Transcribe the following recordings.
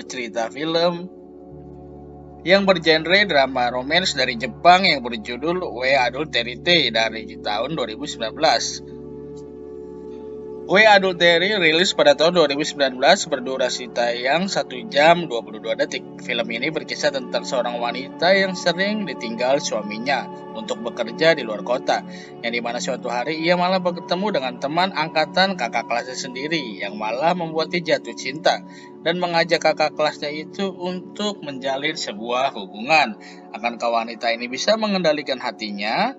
cerita film yang bergenre drama romance dari Jepang yang berjudul We Adulterate dari tahun 2019. We Adultery rilis pada tahun 2019 berdurasi tayang 1 jam 22 detik. Film ini berkisah tentang seorang wanita yang sering ditinggal suaminya untuk bekerja di luar kota, yang dimana suatu hari ia malah bertemu dengan teman angkatan kakak kelasnya sendiri yang malah membuatnya jatuh cinta dan mengajak kakak kelasnya itu untuk menjalin sebuah hubungan. Akankah wanita ini bisa mengendalikan hatinya?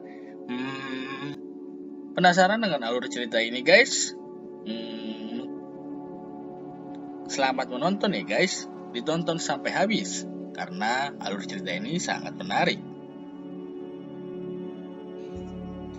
Penasaran dengan alur cerita ini, guys? Selamat menonton ya guys, ditonton sampai habis karena alur cerita ini sangat menarik.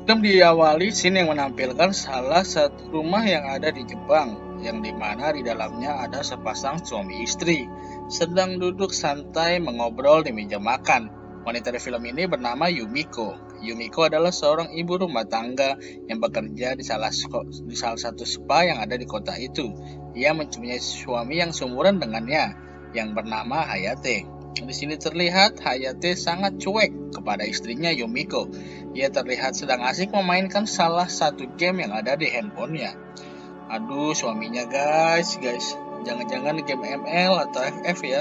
Film diawali scene yang menampilkan salah satu rumah yang ada di Jepang, yang dimana di dalamnya ada sepasang suami istri sedang duduk santai mengobrol di meja makan. Wanita di film ini bernama Yumiko. Yumiko adalah seorang ibu rumah tangga yang bekerja di salah satu spa yang ada di kota itu. Ia mempunyai suami yang seumuran dengannya, yang bernama Hayate. Di sini terlihat Hayate sangat cuek kepada istrinya Yumiko. Ia terlihat sedang asik memainkan salah satu game yang ada di handphonenya. Aduh, suaminya guys, jangan-jangan game ML atau FF ya,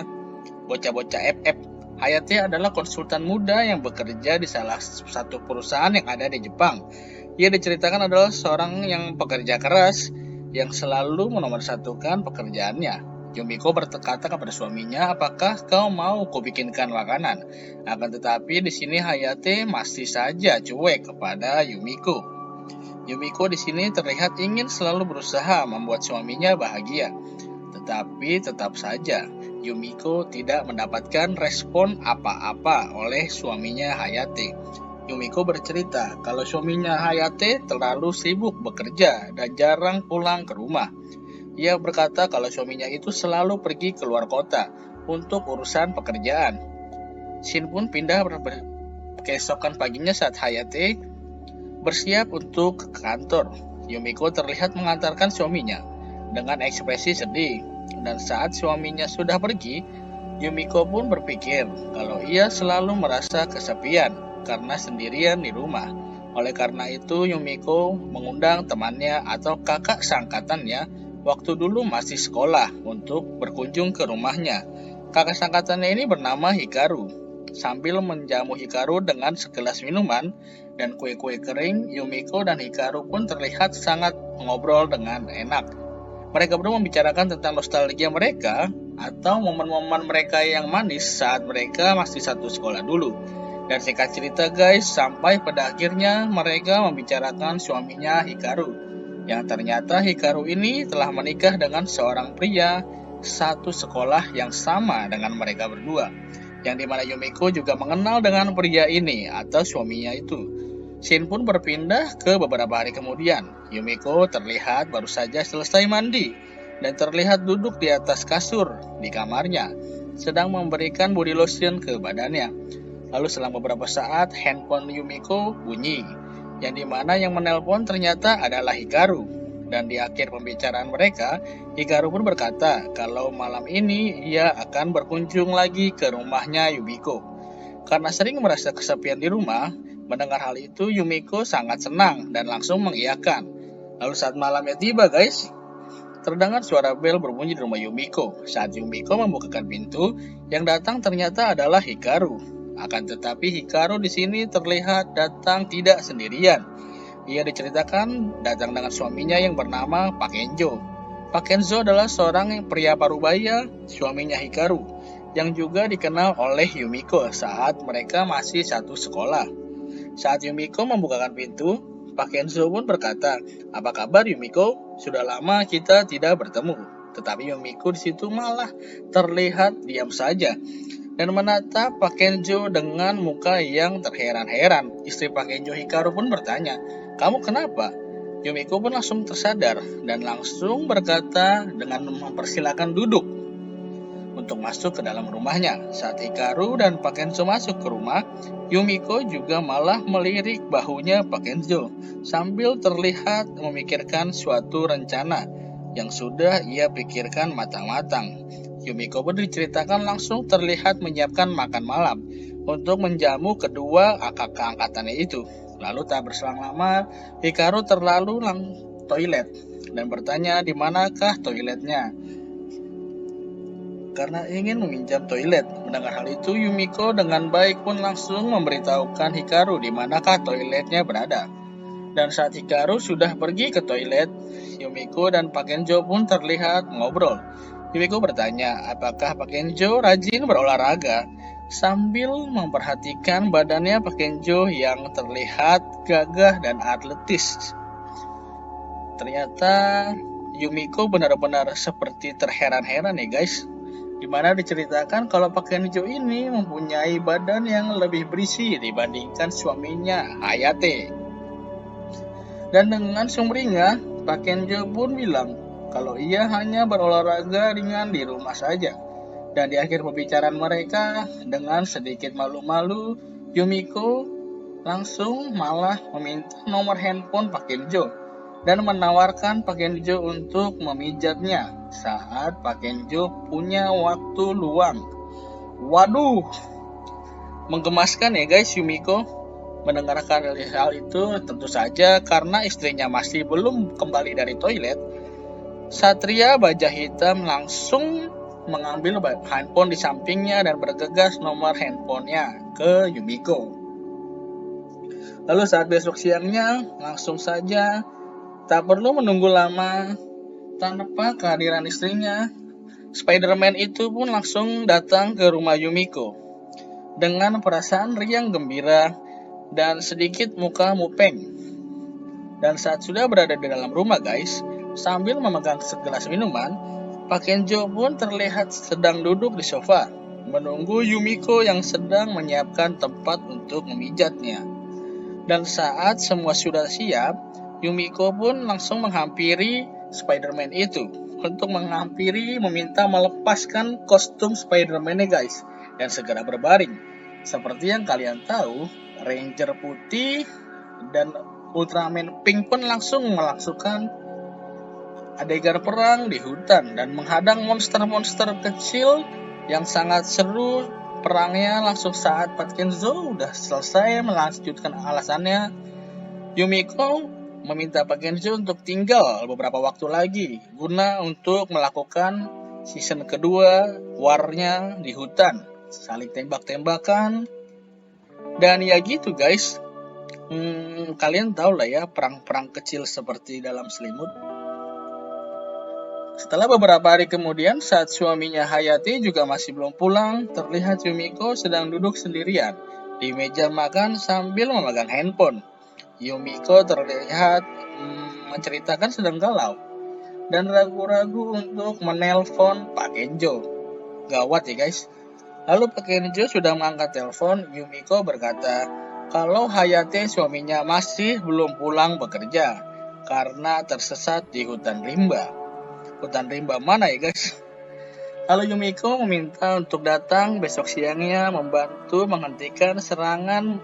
bocah-bocah FF. Hayate adalah konsultan muda yang bekerja di salah satu perusahaan yang ada di Jepang. Ia diceritakan adalah seorang yang pekerja keras yang selalu menomorsatukan pekerjaannya. Yumiko berkata kepada suaminya, apakah kau mau kubikinkan makanan? Akan tetapi di sini Hayate masih saja cuek kepada Yumiko. Yumiko di sini terlihat ingin selalu berusaha membuat suaminya bahagia. Tetapi tetap saja Yumiko tidak mendapatkan respon apa-apa oleh suaminya Hayate. Yumiko bercerita kalau suaminya Hayate terlalu sibuk bekerja dan jarang pulang ke rumah. Ia berkata kalau suaminya itu selalu pergi ke luar kota untuk urusan pekerjaan. Scene pun pindah keesokan paginya saat Hayate bersiap untuk ke kantor. Yumiko terlihat mengantarkan suaminya dengan ekspresi sedih. Dan saat suaminya sudah pergi, Yumiko pun berpikir kalau ia selalu merasa kesepian karena sendirian di rumah. Oleh karena itu, Yumiko mengundang temannya atau kakak seangkatannya waktu dulu masih sekolah untuk berkunjung ke rumahnya. Kakak seangkatannya ini bernama Hikaru. Sambil menjamu Hikaru dengan segelas minuman dan kue-kue kering, Yumiko dan Hikaru pun terlihat sangat mengobrol dengan enak. Mereka berdua membicarakan tentang nostalgia mereka atau momen-momen mereka yang manis saat mereka masih satu sekolah dulu. Dan singkat cerita guys, sampai pada akhirnya mereka membicarakan suaminya Hikaru. Yang ternyata Hikaru ini telah menikah dengan seorang pria satu sekolah yang sama dengan mereka berdua. Yang dimana Yumiko juga mengenal dengan pria ini atau suaminya itu. Scene pun berpindah ke beberapa hari kemudian. Yumiko terlihat baru saja selesai mandi dan terlihat duduk di atas kasur di kamarnya, sedang memberikan body lotion ke badannya. Lalu selang beberapa saat handphone Yumiko bunyi, yang dimana yang menelpon ternyata adalah Hikaru. Dan di akhir pembicaraan mereka, Hikaru pun berkata kalau malam ini ia akan berkunjung lagi ke rumahnya Yumiko. Karena sering merasa kesepian di rumah, mendengar hal itu Yumiko sangat senang dan langsung mengiyakan. Lalu saat malamnya tiba guys, terdengar suara bel berbunyi di rumah Yumiko. Saat Yumiko membukakan pintu, yang datang ternyata adalah Hikaru. Akan tetapi Hikaru di sini terlihat datang tidak sendirian. Ia diceritakan datang dengan suaminya yang bernama Pak Kenzo. Pak Kenzo adalah seorang pria parubaya, suaminya Hikaru, yang juga dikenal oleh Yumiko saat mereka masih satu sekolah. Saat Yumiko membukakan pintu, Pak Kenzo pun berkata, apa kabar Yumiko? Sudah lama kita tidak bertemu. Tetapi Yumiko di situ malah terlihat diam saja dan menatap Pak Kenzo dengan muka yang terheran-heran. Istri Pak Kenzo Hikaru pun bertanya, kamu kenapa? Yumiko pun langsung tersadar dan langsung berkata dengan mempersilakan duduk untuk masuk ke dalam rumahnya. Saat Hikaru dan Pak Kenzo masuk ke rumah, Yumiko juga malah melirik bahunya Pak Kenzo sambil terlihat memikirkan suatu rencana yang sudah ia pikirkan matang-matang. Yumiko pun diceritakan langsung terlihat menyiapkan makan malam untuk menjamu kedua kakak angkatannya itu. Lalu tak berselang lama, Hikaru terlalu toilet dan bertanya di manakah toiletnya karena ingin meminjam toilet. Mendengar hal itu, Yumiko dengan baik pun langsung memberitahukan Hikaru di manakah toiletnya berada. Dan saat Hikaru sudah pergi ke toilet, Yumiko dan Pak Kenjo pun terlihat mengobrol. Yumiko bertanya apakah Pak Kenjo rajin berolahraga sambil memperhatikan badannya Pak Kenjo yang terlihat gagah dan atletis. Ternyata Yumiko benar-benar seperti terheran-heran ya guys, dimana diceritakan kalau Pak Kenjo ini mempunyai badan yang lebih berisi dibandingkan suaminya Hayate. Dan dengan sumringah, Pak Kenjo pun bilang kalau ia hanya berolahraga ringan di rumah saja. Dan di akhir pembicaraan mereka, dengan sedikit malu-malu, Yumiko langsung malah meminta nomor handphone Pak Kenjo dan menawarkan Pak Kenjo untuk memijatnya saat Pak Kenjo punya waktu luang. Waduh, menggemaskan ya guys. Yumiko mendengarkan hal itu tentu saja karena istrinya masih belum kembali dari toilet. Satria Baja Hitam langsung mengambil handphone di sampingnya dan bergegas nomor handphonenya ke Yumiko. Lalu saat besok siangnya, langsung saja tak perlu menunggu lama, tanpa kehadiran istrinya, Spider-Man itu pun langsung datang ke rumah Yumiko dengan perasaan riang gembira dan sedikit muka mupeng. Dan saat sudah berada di dalam rumah guys, sambil memegang segelas minuman, Pak Kenjo pun terlihat sedang duduk di sofa, menunggu Yumiko yang sedang menyiapkan tempat untuk memijatnya. Dan saat semua sudah siap, Yumiko pun langsung menghampiri Spider-Man itu untuk meminta melepaskan kostum Spider-Man-nya guys dan segera berbaring. Seperti yang kalian tahu, Ranger putih dan Ultraman pink pun langsung melangsungkan adegan perang di hutan dan menghadang monster-monster kecil yang sangat seru. Perangnya langsung saat Pak Kenzo udah selesai melanjutkan alasannya, Yumiko meminta Pak Kenzo untuk tinggal beberapa waktu lagi guna untuk melakukan season kedua warnya di hutan, saling tembak-tembakan. Dan ya gitu guys, kalian tahu lah ya perang-perang kecil seperti dalam selimut. Setelah beberapa hari kemudian, saat suaminya Hayate juga masih belum pulang, terlihat Yumiko sedang duduk sendirian di meja makan sambil memegang handphone. Yumiko terlihat menceritakan sedang galau dan ragu-ragu untuk menelpon Pak Kenjo. Gawat ya guys. Lalu Pak Kenjo sudah mengangkat telepon. Yumiko berkata kalau Hayate suaminya masih belum pulang bekerja karena tersesat di hutan rimba. Hutan rimba mana ya guys? Lalu Yumiko meminta untuk datang besok siangnya membantu menghentikan serangan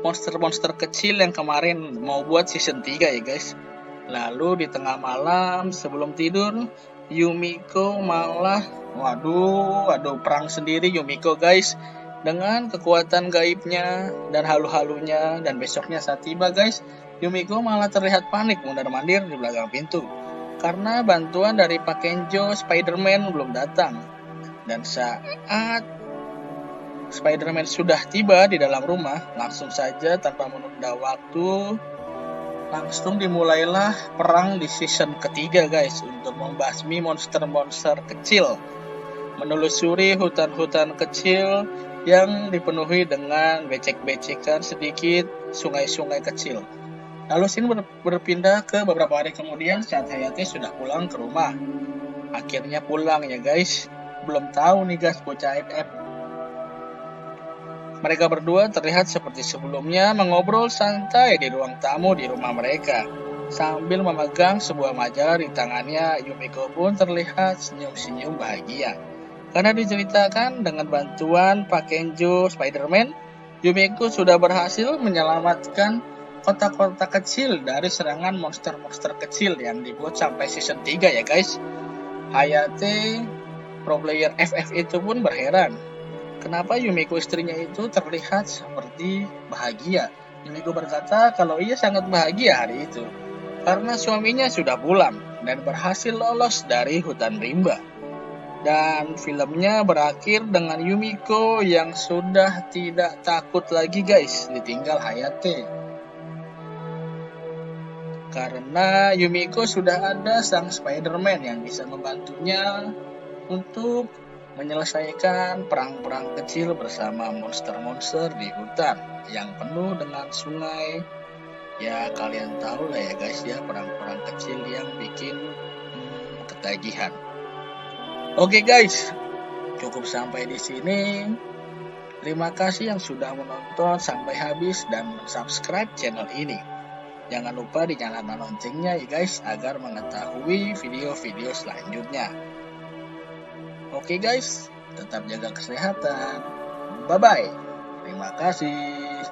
monster-monster kecil yang kemarin mau buat season 3 ya guys. Lalu di tengah malam sebelum tidur, Yumiko malah perang sendiri Yumiko guys dengan kekuatan gaibnya dan halu-halunya. Dan besoknya saat tiba guys, Yumiko malah terlihat panik mondar-mandir di belakang pintu karena bantuan dari Pak Kenjo Spider-Man belum datang. Dan saat Spider-Man sudah tiba di dalam rumah, langsung saja tanpa menunda waktu, langsung dimulailah perang di season ketiga guys untuk membasmi monster-monster kecil, menelusuri hutan-hutan kecil yang dipenuhi dengan becek-becekan sedikit sungai-sungai kecil. Lalu scene berpindah ke beberapa hari kemudian saat Hayate sudah pulang ke rumah. Akhirnya pulang ya guys. Belum tahu nih guys bocah FF. Mereka berdua terlihat seperti sebelumnya mengobrol santai di ruang tamu di rumah mereka. Sambil memegang sebuah majalah di tangannya, Yumiko pun terlihat senyum-senyum bahagia. Karena diceritakan dengan bantuan Pak Kenjo Spider-Man, Yumiko sudah berhasil menyelamatkan kota-kota kecil dari serangan monster-monster kecil yang dibuat sampai season 3 ya guys. Hayate pro player FF itu pun berheran. Kenapa Yumiko istrinya itu terlihat seperti bahagia? Yumiko berkata kalau ia sangat bahagia hari itu karena suaminya sudah pulang dan berhasil lolos dari hutan rimba. Dan filmnya berakhir dengan Yumiko yang sudah tidak takut lagi guys ditinggal Hayate. Karena Yumiko sudah ada sang Spider-Man yang bisa membantunya untuk menyelesaikan perang-perang kecil bersama monster-monster di hutan yang penuh dengan sungai. Ya kalian tahu lah ya guys ya, perang-perang kecil yang bikin ketagihan. Oke guys, cukup sampai di sini. Terima kasih yang sudah menonton sampai habis dan subscribe channel ini. Jangan lupa dinyalakan loncengnya ya guys agar mengetahui video-video selanjutnya. Oke guys, tetap jaga kesehatan. Bye-bye. Terima kasih.